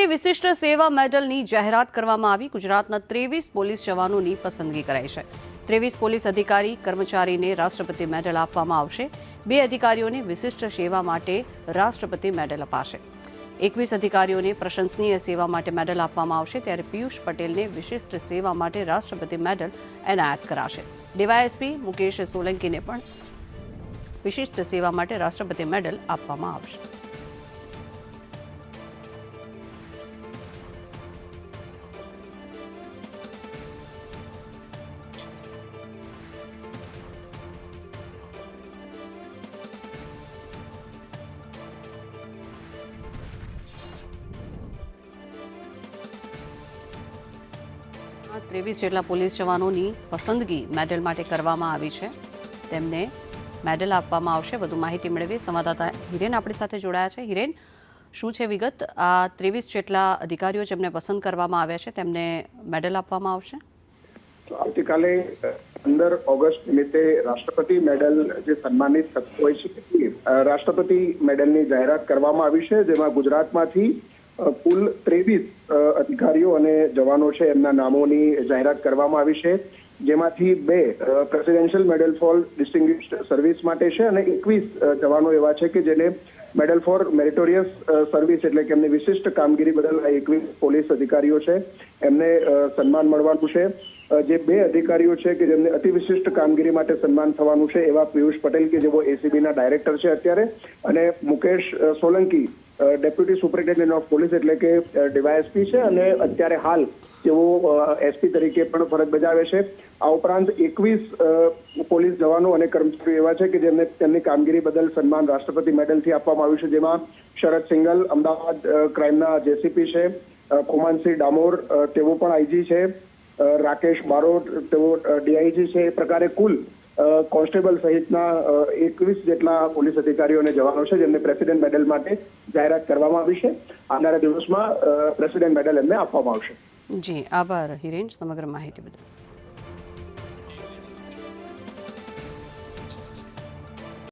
ગુજરાતી વિશિષ્ટ સેવા મેડલની જાહેરાત કરવામાં આવી। ગુજરાતના 23 પોલીસ જવાનોની પસંદગી કરાઈ છે। 23 પોલીસ અધિકારી કર્મચારીને રાષ્ટ્રપતિ મેડલ આપવામાં આવશે। 2 અધિકારીઓને વિશિષ્ટ સેવા માટે રાષ્ટ્રપતિ મેડલ અપાશે। 21 અધિકારીઓને પ્રશંસનીય સેવા માટે મેડલ આપવામાં આવશે, ત્યારે પિયુષ પટેલને વિશિષ્ટ સેવા માટે રાષ્ટ્રપતિ મેડલ એનાયત કરાશે। ડીવાયએસપી મુકેશ સોલંકીને પણ વિશિષ્ટ સેવા માટે રાષ્ટ્રપતિ મેડલ આપવામાં આવશે। ત્રેવીસ જેટલા પોલીસ જવાનોની પસંદગી મેડલ માટે કરવામાં આવી છે, તેમને મેડલ આપવામાં આવશે। વધુ માહિતી મેળવી સંવાદદાતા હિરેન આપણી સાથે જોડાયા છે। હિરેન, શું છે વિગત? આ 23 જેટલા અધિકારીઓ જેમને પસંદ કરવામાં આવ્યા છે તેમને મેડલ આપવામાં આવશે। આવતીકાલે 15 ઓગસ્ટ નિમિત્તે રાષ્ટ્રપતિ મેડલ જે સન્માનિત હોય છે, રાષ્ટ્રપતિ મેડલની જાહેરાત કરવામાં આવી છે, જેમાં ગુજરાતમાંથી કુલ 23 અધિકારીઓ અને જવાનો છે, એમના નામોની જાહેરાત કરવામાં આવી છે, જેમાંથી 2 પ્રેસિડેન્શિયલ મેડલ ફોર ડિસ્ટિંગ્વિશ્ડ સર્વિસ માટે છે અને 21 જવાનો એવા છે કે જેને મેડલ ફોર મેરિટોરિયસ સર્વિસ એટલે કે એમની વિશિષ્ટ કામગીરી બદલ 21 પોલીસ અધિકારીઓ છે એમને સન્માન મળવાનું છે। જે 2 અધિકારીઓ છે કે જેમને અતિ વિશિષ્ટ કામગીરી માટે સન્માન થવાનું છે એવા પિયુષ પટેલ કે જેઓ એસીબીના ડાયરેક્ટર છે અત્યારે, અને Mukesh Solanki deputy superintendent of police એટલે કે ડીવાયએસપી છે અને અત્યારે હાલ તેઓ એસપી તરીકે પણ ફરજ બજાવે છે। આ ઉપરાંત 21 પોલીસ જવાનો અને કર્મચારીઓ એવા છે કે જેમને તેમની કામગીરી બદલ સન્માન રાષ્ટ્રપતિ મેડલથી આપવામાં આવ્યું છે, જેમાં શરદ સિંગલ અમદાવાદ ક્રાઇમના જેસીપી છે, ખુમાનસિંહ ડામોર તેઓ પણ આઈજી છે, રાકેશ બારોટ તેઓ ડીઆઈજી છે। એ પ્રકારે કુલ કોન્સ્ટેબલ સહિતના 21 જેટલા પોલીસ અધિકારીઓ અને જવાનો છે જેમને પ્રેસિડેન્ટ મેડલ માટે જાહેરાત કરવામાં આવી છે। આવનારા દિવસમાં પ્રેસિડેન્ટ મેડલ એમને આપવામાં આવશે। જી, આભાર હિરેન સમગ્ર માહિતી બદલ।